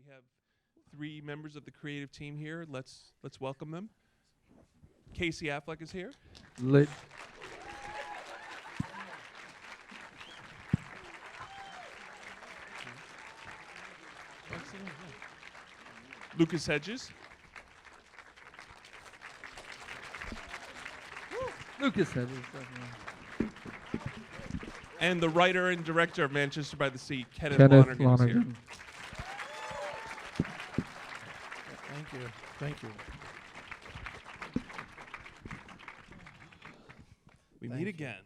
We have three members of the creative team here. Let's welcome them. Casey Affleck is here. Lit. Lucas Hedges. Lucas Hedges. And the writer and director of Manchester by the Sea, Kenneth Kenneth Lonergan, is here. Lonergan. Thank you. Thank you. We Thank meet you. again.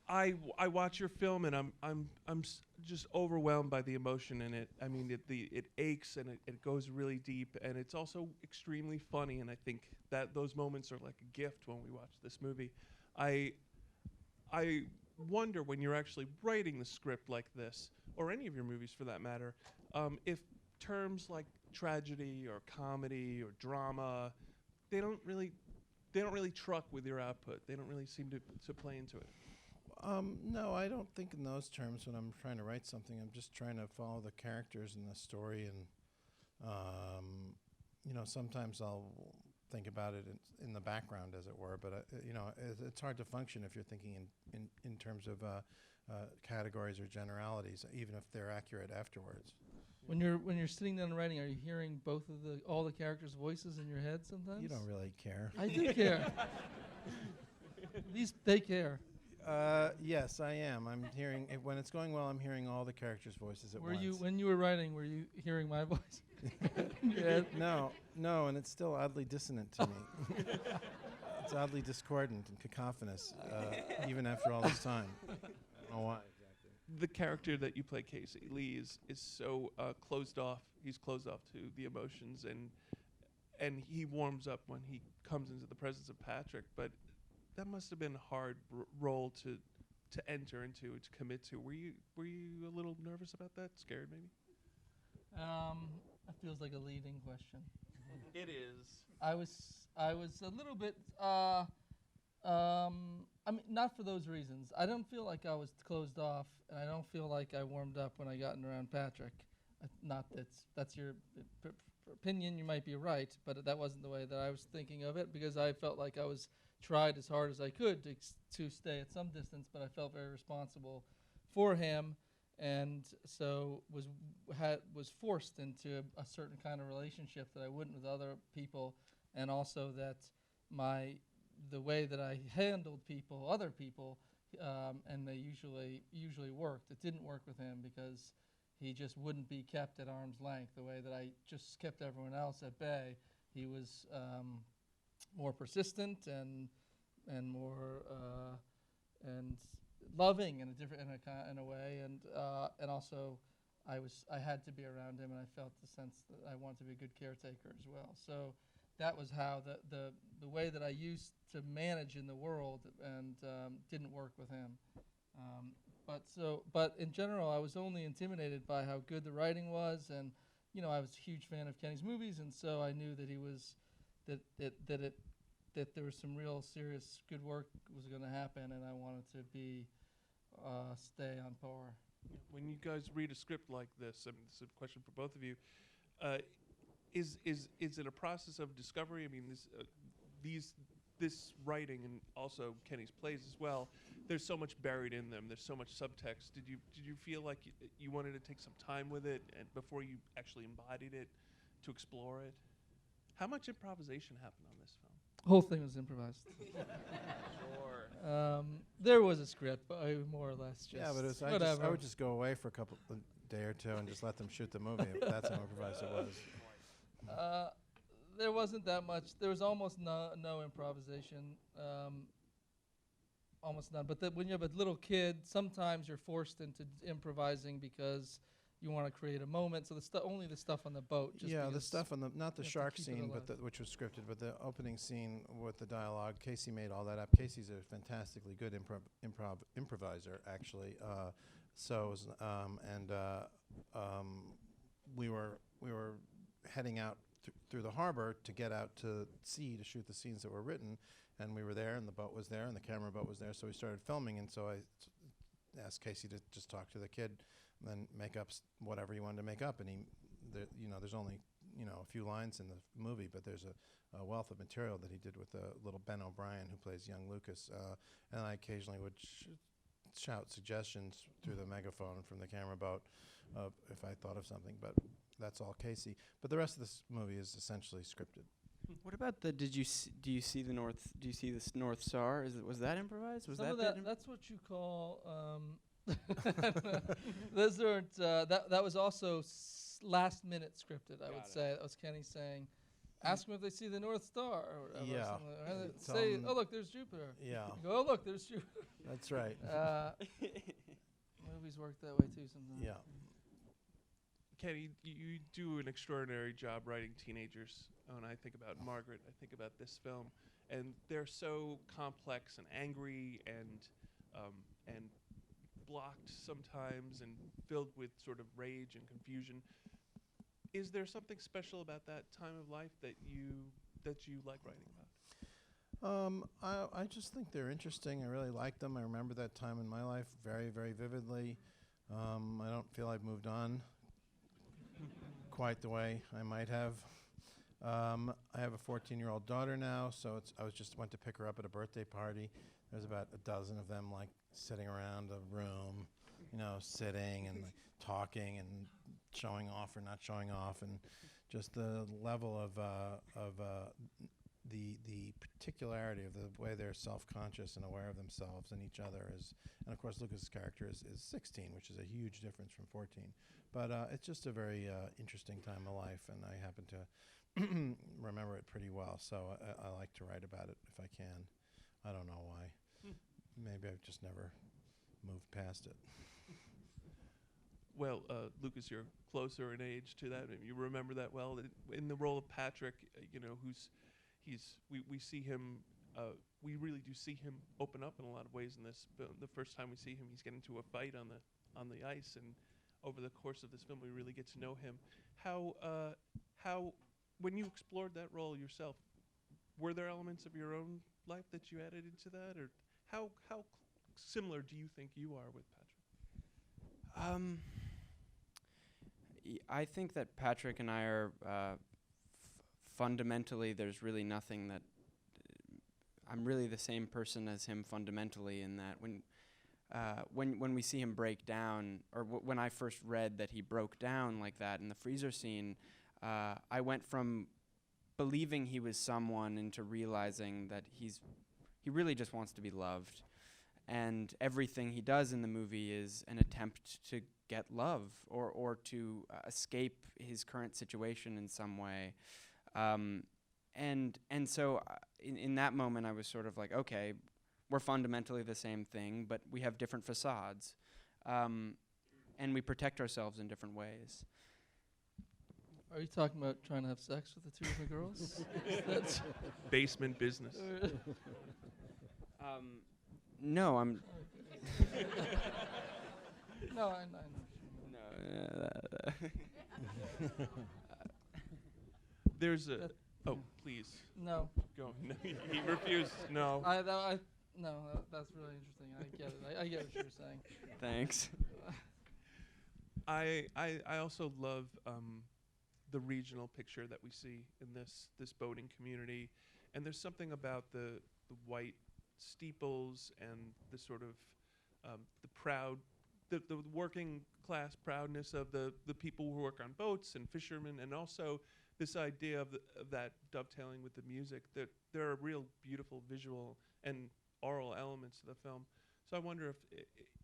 I watch your film and I'm just overwhelmed by the emotion in it. I mean, it aches and it goes really deep, and it's also extremely funny. And I think that those moments are like a gift when we watch this movie. I wonder, when you're actually writing the script like this, or any of your movies for that matter, if terms like tragedy or comedy or drama, they don't really truck with your output. They don't really seem to play into it. No, I don't think in those terms when I'm trying to write something. I'm just trying to follow the characters and the story, and sometimes I'll think about it in the background, as it were. But it's hard to function if you're thinking in terms of categories or generalities, even if they're accurate afterwards. When you're sitting down and writing, are you hearing all the characters' voices in your head sometimes? You don't really care. I do care. They care. Yes, I am. I'm hearing when it's going well. I'm hearing all the characters' voices at once. When you were writing, were you hearing my voice? in your head? No, and it's still oddly dissonant to me. It's oddly discordant and cacophonous, even after all this time. I don't know why exactly. The character that you play, Casey Lee, is so closed off. He's closed off to the emotions, and he warms up when he comes into the presence of Patrick. But that must have been a hard role to enter into, to commit to. Were you a little nervous about that? Scared, maybe? That feels like a leading question. It is. I was a little bit. I mean, not for those reasons. I don't feel like I was closed off, and I don't feel like I warmed up when I got around Patrick. Not that's your opinion. You might be right, but that wasn't the way that I was thinking of it, because I felt like I was tried as hard as I could to stay at some distance, but I felt very responsible for him, and so was forced into a certain kind of relationship that I wouldn't with other people, and also that the way that I handled other people, and they usually worked. It didn't work with him because he just wouldn't be kept at arm's length the way that I just kept everyone else at bay. He was more persistent and more and loving in a way, and also I had to be around him, and I felt the sense that I wanted to be a good caretaker as well. So that was how the way that I used to manage in the world and didn't work with him. But in general, I was only intimidated by how good the writing was, and I was a huge fan of Kenny's movies, and so I knew that he was that there was some real serious good work was going to happen, and I wanted to stay on par. When you guys read a script like this, I mean, this is a question for both of you. Is it a process of discovery? I mean, this writing and also Kenny's plays as well, there's so much buried in them. There's so much subtext. Did you feel like you wanted to take some time with it and before you actually embodied it to explore it? How much improvisation happened on this film? The whole thing was improvised. Sure. There was a script, but I more or less just Yeah, but whatever. I would just go away for a day or two and just let them shoot the movie. That's how improvised it was. There wasn't that much. There was almost no improvisation, almost none. But when you have a little kid, sometimes you're forced into improvising because you want to create a moment. So only the stuff on the boat. Just The stuff on not the you have to shark keep it scene, alive. which was scripted, but the opening scene with the dialogue. Casey made all that up. Casey's a fantastically good improviser, actually. We were heading out through the harbor to get out to sea to shoot the scenes that were written, and we were there, and the boat was there, and the camera boat was there. So we started filming, and so I asked Casey to just talk to the kid then make up whatever he wanted to make up. And there's only a few lines in the movie, but there's a wealth of material that he did with little Ben O'Brien, who plays young Lucas, and I occasionally would shout suggestions through the megaphone from the camera boat if I thought of something, but that's all Casey. But the rest of this movie is essentially scripted. What about the? Do you see the North? Do you see this North Star? Was that improvised? Was Some that? of that, that's what you call. Those aren't. That was also last minute scripted. I would say that was Kenny saying, "Ask them if they see the North Star." Or whatever, Yeah. Say, "Oh look, there's Jupiter." Yeah, You go, "Oh look, there's Jupiter." that's right. Movies work that way too sometimes. Yeah. Kenny, you do an extraordinary job writing teenagers. When I think about Margaret, I think about this film, and they're so complex and angry and blocked sometimes and filled with sort of rage and confusion. Is there something special about that time of life that you like writing about? I just think they're interesting. I really like them. I remember that time in my life very, very vividly. I don't feel I've moved on quite the way I might have. I have a 14-year-old daughter now, so I went to pick her up at a birthday party. There's about a dozen of them, like sitting around a room, sitting and talking and showing off or not showing off, and just the level of the particularity of the way they're self-conscious and aware of themselves and each other and of course Lucas's character is 16, which is a huge difference from 14. But it's just a very interesting time of life, and I happen to remember it pretty well, so I like to write about it if I can. I don't know why. Maybe I've just never moved past it. Well, Lucas, you're closer in age to that. You remember that well. In the role of Patrick, we see him. We really do see him open up in a lot of ways in this. The first time we see him, he's getting into a fight on the ice, and over the course of this film, we really get to know him. How when you explored that role yourself, were there elements of your own life that you added into that, or how similar do you think you are with Patrick? I think that Patrick and I are fundamentally. There's really nothing that I'm really the same person as him fundamentally. In that when we see him break down, or when I first read that he broke down like that in the freezer scene, I went from believing he was someone into realizing that he really just wants to be loved. And everything he does in the movie is an attempt to get love or to escape his current situation in some way. And so in that moment, I was sort of like, okay, we're fundamentally the same thing, but we have different facades. And we protect ourselves in different ways. Are you talking about trying to have sex with the two different girls? That's Basement business. No, I'm. No, I know. No. There's a. Oh, please No, go. No, he refused. No. that's really interesting. I get it. I get what you're saying. Thanks. I also love the regional picture that we see in this boating community, and there's something about the white steeples and the sort of the working class proudness of the people who work on boats and fishermen, and also this idea of that dovetailing with the music. That there are real beautiful visual and oral elements to the film. So I wonder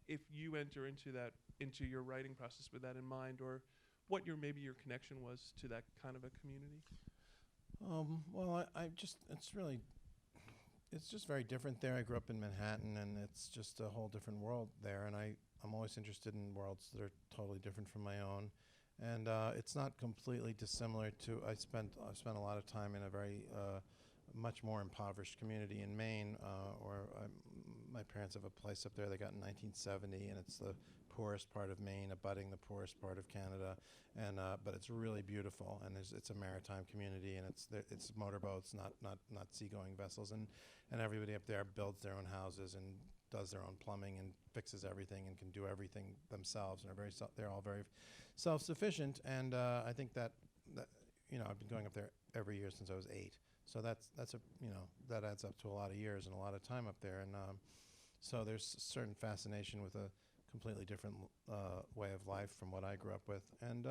if you enter into your writing process with that in mind, or what maybe your connection was to that kind of a community. Well, it's just very different there. I grew up in Manhattan, and it's just a whole different world there. And I'm always interested in worlds that are totally different from my own. And it's not completely dissimilar to. I've spent a lot of time in a very much more impoverished community in Maine, where my parents have a place up there they got in 1970, and it's the poorest part of Maine, abutting the poorest part of Canada, and but it's really beautiful, and it's a maritime community, and it's motorboats, not seagoing vessels, and everybody up there builds their own houses and does their own plumbing and fixes everything and can do everything themselves, and they're all very self-sufficient. And I think that I've been going up there every year since I was 8. So that's that adds up to a lot of years and a lot of time up there. And so there's a certain fascination with a completely different way of life from what I grew up with. And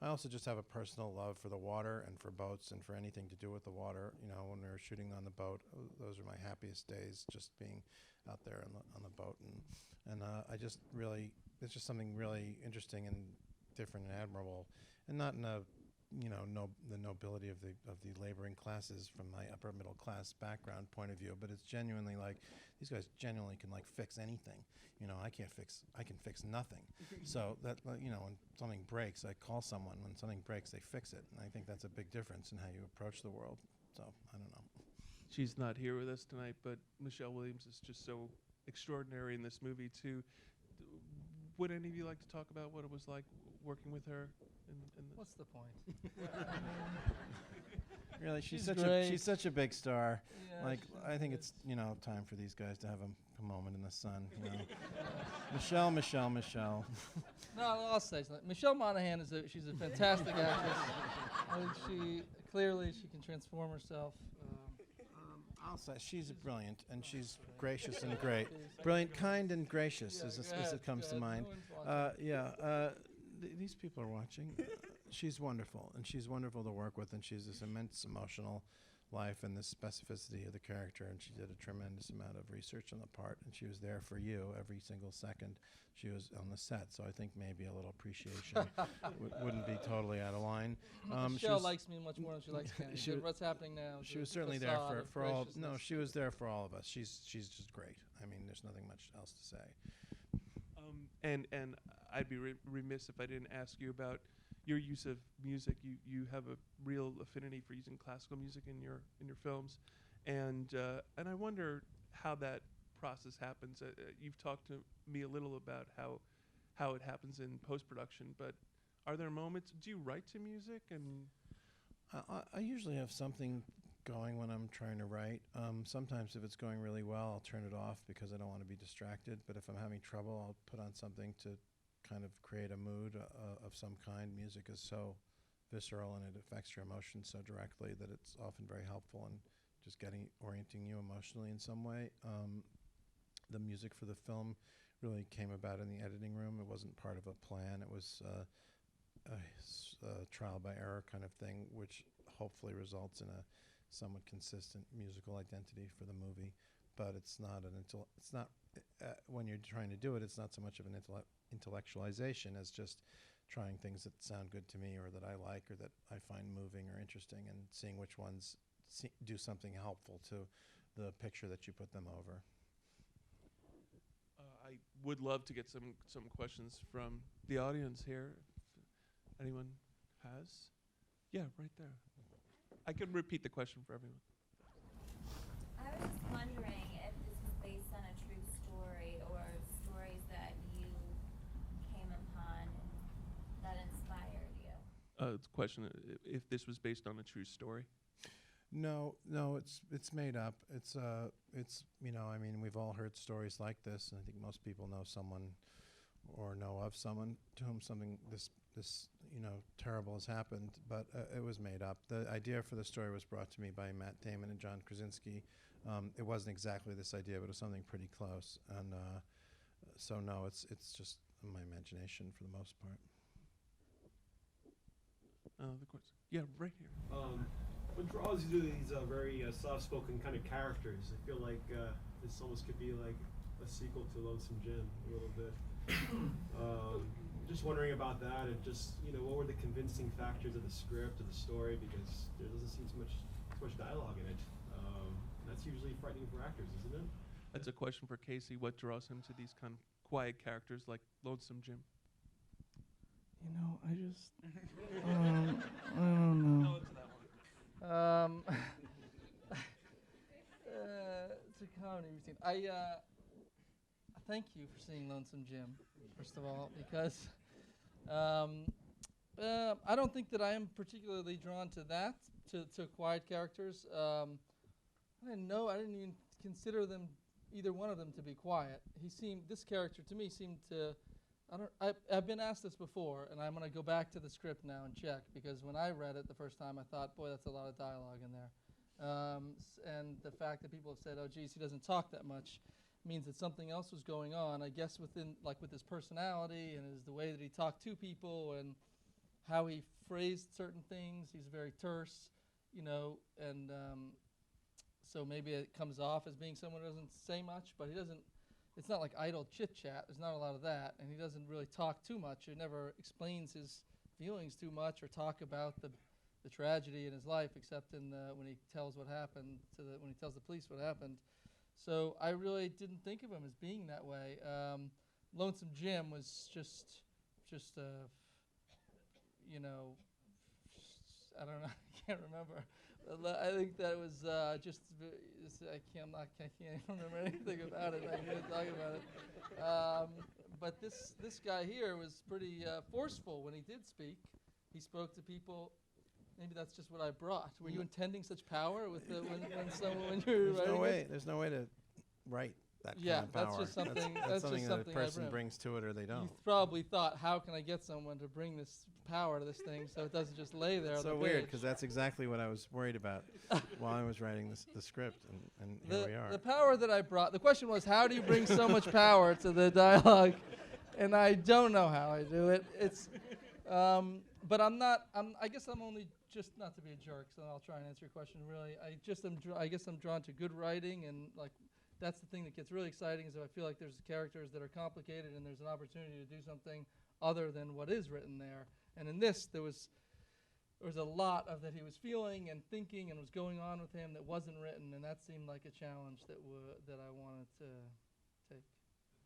I also just have a personal love for the water and for boats and for anything to do with the water. When we were shooting on the boat, those are my happiest days, just being out there on the boat. And I just really, it's just something really interesting and different and admirable, and not in a the nobility of the laboring classes from my upper middle class background point of view, but it's genuinely like these guys genuinely can like fix anything. I can fix nothing. So that when something breaks, I call someone. When something breaks, they fix it, and I think that's a big difference in how you approach the world. So I don't know. She's not here with us tonight, but Michelle Williams is just so extraordinary in this movie too. Would any of you like to talk about what it was like working with her? In this? What's the point? Really, she's great. she's such a big star. Yeah, Like I think it's time for these guys to have a moment in the sun. Michelle. No, I'll say something. Michelle Monaghan she's a fantastic actress. I think she can transform herself. I'll say she's brilliant, and she's gracious and great. Brilliant, kind, and gracious as it comes to mind. These people are watching. She's wonderful, and she's wonderful to work with, and she's this immense emotional life and this specificity of the character, and she did a tremendous amount of research on the part, and she was there for you every single second she was on the set, so I think maybe a little appreciation wouldn't be totally out of line. Michelle likes me much more than she likes Kenny. What's happening now? She was certainly there for all. No, she was there for all of us. She's just great. I mean, there's nothing much else to say. And I'd be remiss if I didn't ask you about your use of music. You have a real affinity for using classical music in your films, and I wonder how that process happens. You've talked to me a little about how it happens in post-production, but are there moments? Do you write to music? And I usually have something going when I'm trying to write. Sometimes if it's going really well, I'll turn it off because I don't want to be distracted. But if I'm having trouble, I'll put on something to kind of create a mood of some kind. Music is so visceral and it affects your emotions so directly that it's often very helpful in just orienting you emotionally in some way. The music for the film really came about in the editing room. It wasn't part of a plan. It was a trial by error kind of thing, which hopefully results in a somewhat consistent musical identity for the movie. But it's not when you're trying to do it, it's not so much of an intellectualization as just trying things that sound good to me or that I like or that I find moving or interesting, and seeing which ones do something helpful to the picture that you put them over. I would love to get some questions from the audience here. If anyone has? Yeah, right there. I can repeat the question for everyone. I was just wondering if this was based on a true story or stories that you came upon and that inspired you. It's a question if this was based on a true story. No, it's made up. It's I mean, we've all heard stories like this, and I think most people know someone or know of someone to whom something this terrible has happened, but it was made up. The idea for the story was brought to me by Matt Damon and John Krasinski. It wasn't exactly this idea, but it was something pretty close, and so no, it's just my imagination for the most part. The question. Yeah, right here. What draws you to these very soft-spoken kind of characters? I feel like this almost could be like a sequel to Lonesome Jim a little bit. Just wondering about that, and just what were the convincing factors of the script, of the story? Because there doesn't seem too much dialogue in it. That's usually frightening for actors, isn't it? That's a question for Casey. What draws him to these kind of quiet characters like Lonesome Jim? I just I don't know. It's a comedy routine. I thank you for seeing Lonesome Jim, first of all, because I don't think that I am particularly drawn to that, to quiet characters. I didn't even consider them either one of them to be quiet. This character to me seemed to, I've been asked this before, and I'm going to go back to the script now and check, because when I read it the first time, I thought, boy, that's a lot of dialogue in there. And the fact that people have said, oh, geez, he doesn't talk that much, means that something else was going on, I guess, with his personality and the way that he talked to people and how he phrased certain things. He's very terse, and so maybe it comes off as being someone who doesn't say much, but he doesn't. It's not like idle chit-chat. There's not a lot of that, and he doesn't really talk too much. He never explains his feelings too much or talk about the tragedy in his life, except when he tells what happened when he tells the police what happened. So I really didn't think of him as being that way. Lonesome Jim was just I don't know, I can't remember. I think that was I can't even remember anything about it. I can't talk about it. But this guy here was pretty forceful when he did speak. He spoke to people. Maybe that's just what I brought. Were you intending such power with when you're writing? There's no way to write that Yeah, kind of power. that's just something. That's something that a I person bring. brings to it or they don't. You probably thought, how can I get someone to bring this power to this thing so it doesn't just lay there It's on so the weird page? because that's exactly what I was worried about while I was writing the script, and here we are. The power that I brought. The question was, how do you bring so much power to the dialogue? And I don't know how I do it. But I'm not. I guess I'm only just not to be a jerk. So I'll try and answer your question. Really, I guess I'm drawn to good writing, and that's the thing that gets really exciting is if I feel like there's characters that are complicated and there's an opportunity to do something other than what is written there. And in this, there was a lot of that he was feeling and thinking and was going on with him that wasn't written, and that seemed like a challenge that I wanted to take.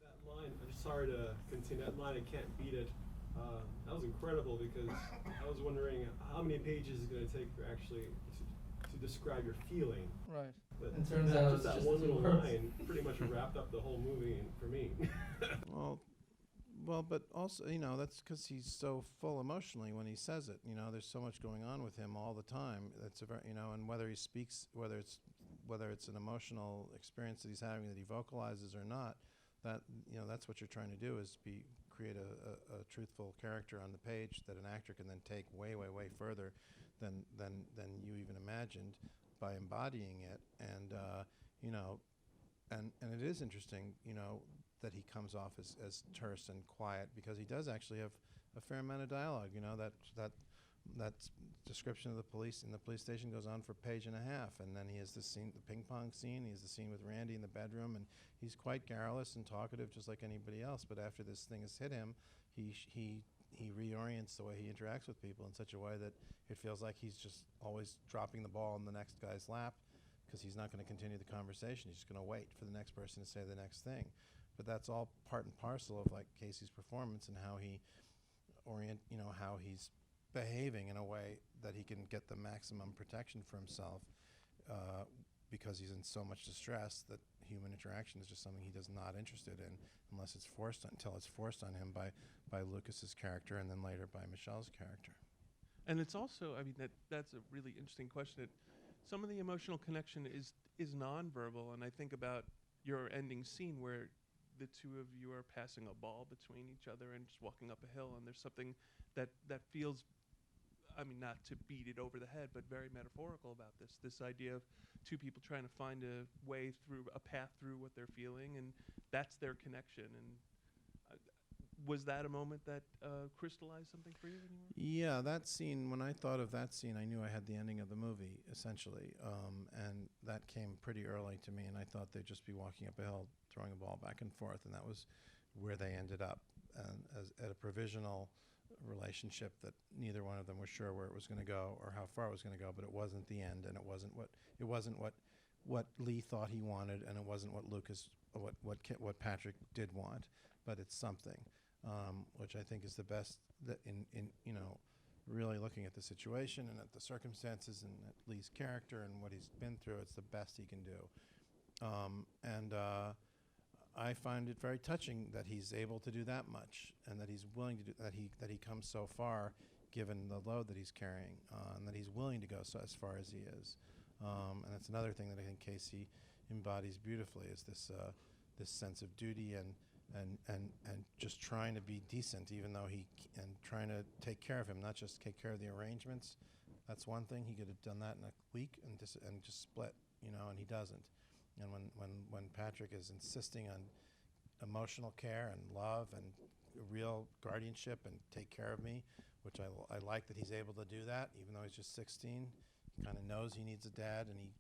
That line, I'm sorry to continue, that line, I can't beat it. That was incredible because I was wondering how many pages is it going to take for actually to describe your feeling. Right. But And turns out just it's that just one two little words. line pretty much wrapped up the whole movie for me. Well, but also, that's because he's so full emotionally when he says it. There's so much going on with him all the time. That's and whether he speaks, whether it's an emotional experience that he's having that he vocalizes or not, that's what you're trying to do is create a truthful character on the page that an actor can then take way, way, way further than you even imagined by embodying it. And and it is interesting, that he comes off as terse and quiet because he does actually have a fair amount of dialogue. That description of the police in the police station goes on for a page and a half, and then he has the ping pong scene. He has the scene with Randy in the bedroom, and he's quite garrulous and talkative, just like anybody else. But after this thing has hit him, he reorients the way he interacts with people in such a way that it feels like he's just always dropping the ball in the next guy's lap because he's not going to continue the conversation. He's just going to wait for the next person to say the next thing. But that's all part and parcel of Casey's performance and how he how he's behaving in a way that he can get the maximum protection for himself because he's in so much distress that human interaction is just something he is not interested in until it's forced on him by Lucas's character and then later by Michelle's character. And it's also, that's a really interesting question. Some of the emotional connection is nonverbal, and I think about your ending scene where the two of you are passing a ball between each other and just walking up a hill, and there's something that feels, not to beat it over the head, but very metaphorical about this idea of two people trying to find a way through, a path through what they're feeling, and that's their connection. And was that a moment that crystallized something for you? Yeah, that scene, when I thought of that scene, I knew I had the ending of the movie, essentially. And that came pretty early to me, and I thought they'd just be walking up a hill, throwing a ball back and forth, and that was where they ended up, at a provisional relationship that neither one of them was sure where it was going to go or how far it was going to go, but it wasn't the end, and it wasn't what Lee thought he wanted, and it wasn't what Patrick did want, but it's something. Which I think is the best that in really looking at the situation and at the circumstances and at Lee's character and what he's been through, it's the best he can do. And I find it very touching that he's able to do that much and that he's willing to do that he comes so far given the load that he's carrying and that he's willing to go as far as he is. And that's another thing that I think Casey embodies beautifully, is this sense of duty and just trying to be decent, even though and trying to take care of him, not just take care of the arrangements. That's one thing. He could have done that in a week and just split, and he doesn't. And when Patrick is insisting on emotional care and love and real guardianship and take care of me, which I like that he's able to do that, even though he's just 16. He kind of knows he needs a dad, and he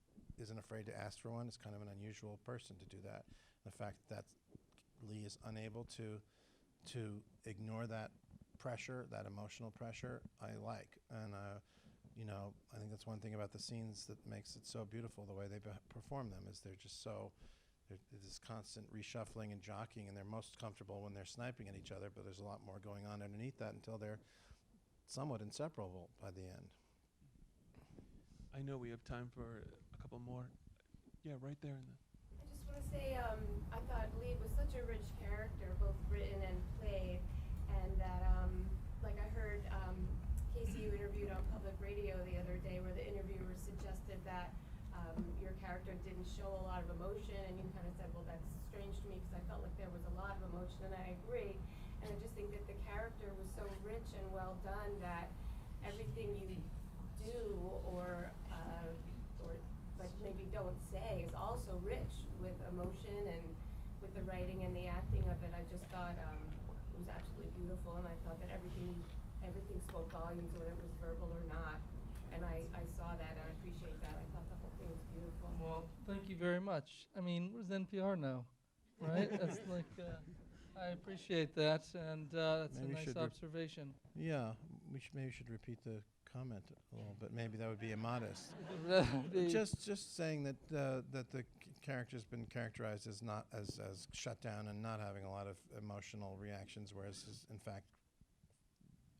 isn't afraid to ask for one. It's kind of an unusual person to do that. The fact that Lee is unable to ignore that pressure, that emotional pressure, I like. And I think that's one thing about the scenes that makes it so beautiful. The way they perform them is they're just so. There's this constant reshuffling and jockeying, and they're most comfortable when they're sniping at each other. But there's a lot more going on underneath that until they're somewhat inseparable by the end. I know we have time for a couple more. Yeah, right there in the. I just want to say, I thought Lee was such a rich character, both written and played, and that, like I heard Casey, you interviewed on public radio the other day, where the interviewer suggested that your character didn't show a lot of emotion, and you kind of said, well, that's strange to me because I felt like there was a lot of emotion, and I agree. And I just think that the character was so rich and well done that everything you do or like maybe don't say is also rich with emotion and with the writing and the acting of it. I just thought it was absolutely beautiful, and I thought that everything spoke volumes, whether it was verbal or not. And I saw that, and I appreciate that. I thought the whole thing was beautiful. Well, thank you very much. I mean, what does NPR know, right? That's like, I appreciate that, and that's Maybe a nice observation. Yeah, maybe we should repeat the comment a little bit. Maybe that would be immodest. Just saying that that the character's been characterized as not as shut down and not having a lot of emotional reactions, whereas is in fact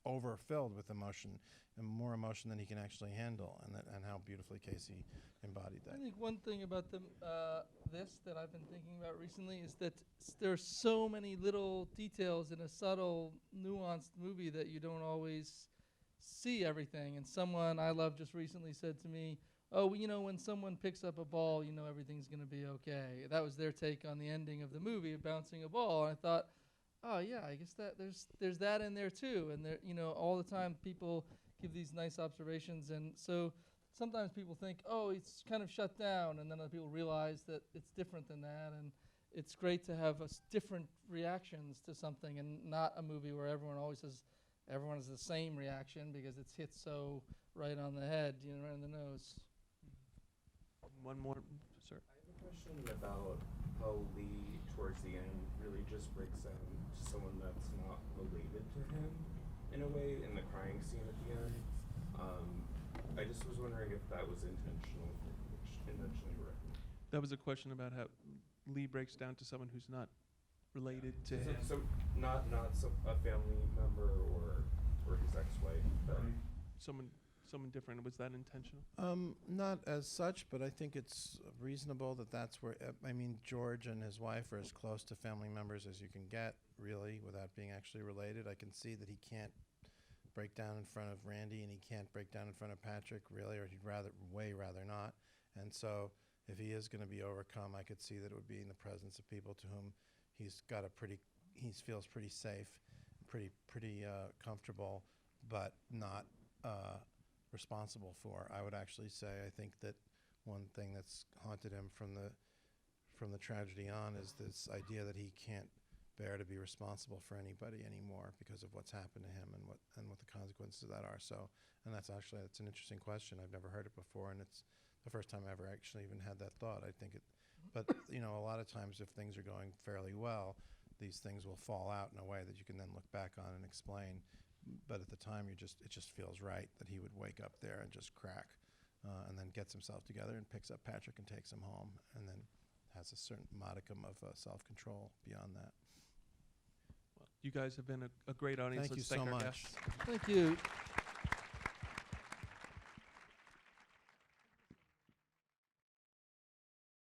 overfilled with emotion, and more emotion than he can actually handle, and how beautifully Casey embodied that. I think one thing about this that I've been thinking about recently is that there are so many little details in a subtle, nuanced movie that you don't always see everything. And someone I love just recently said to me, oh, when someone picks up a ball, everything's going to be okay. That was their take on the ending of the movie, of bouncing a ball. And I thought, oh yeah, I guess that there's that in there too. And there, all the time people give these nice observations, and so sometimes people think, oh, it's kind of shut down, and then other people realize that it's different than that. And it's great to have different reactions to something, and not a movie where everyone has the same reaction because it's hit so right on the head, right on the nose. One more, sir. I have a question about how Lee, towards the end, really just breaks down to someone that's not related to him, in a way, in the crying scene at the end. I just was wondering if that was intentionally written. That was a question about how Lee breaks down to someone who's not related to him. So not a family member or his ex-wife, but Someone different. Was that intentional? Not as such, but I think it's reasonable that's where, George and his wife are as close to family members as you can get, really, without being actually related. I can see that he can't break down in front of Randy, and he can't break down in front of Patrick, really, or he'd way rather not. And so if he is going to be overcome, I could see that it would be in the presence of people to whom he feels pretty safe, pretty comfortable, but not responsible for. I would actually say I think that one thing that's haunted him from the tragedy on is this idea that he can't bear to be responsible for anybody anymore because of what's happened to him and what the consequences of that are. So, and that's an interesting question. I've never heard it before, and it's the first time I ever actually even had that thought. I think but a lot of times if things are going fairly well, these things will fall out in a way that you can then look back on and explain. But at the time, it just feels right that he would wake up there and just crack, and then gets himself together and picks up Patrick and takes him home, and then has a certain modicum of self-control beyond that. Well, you guys have been a great audience. Thank you Let's thank so our much. guests. Thank you.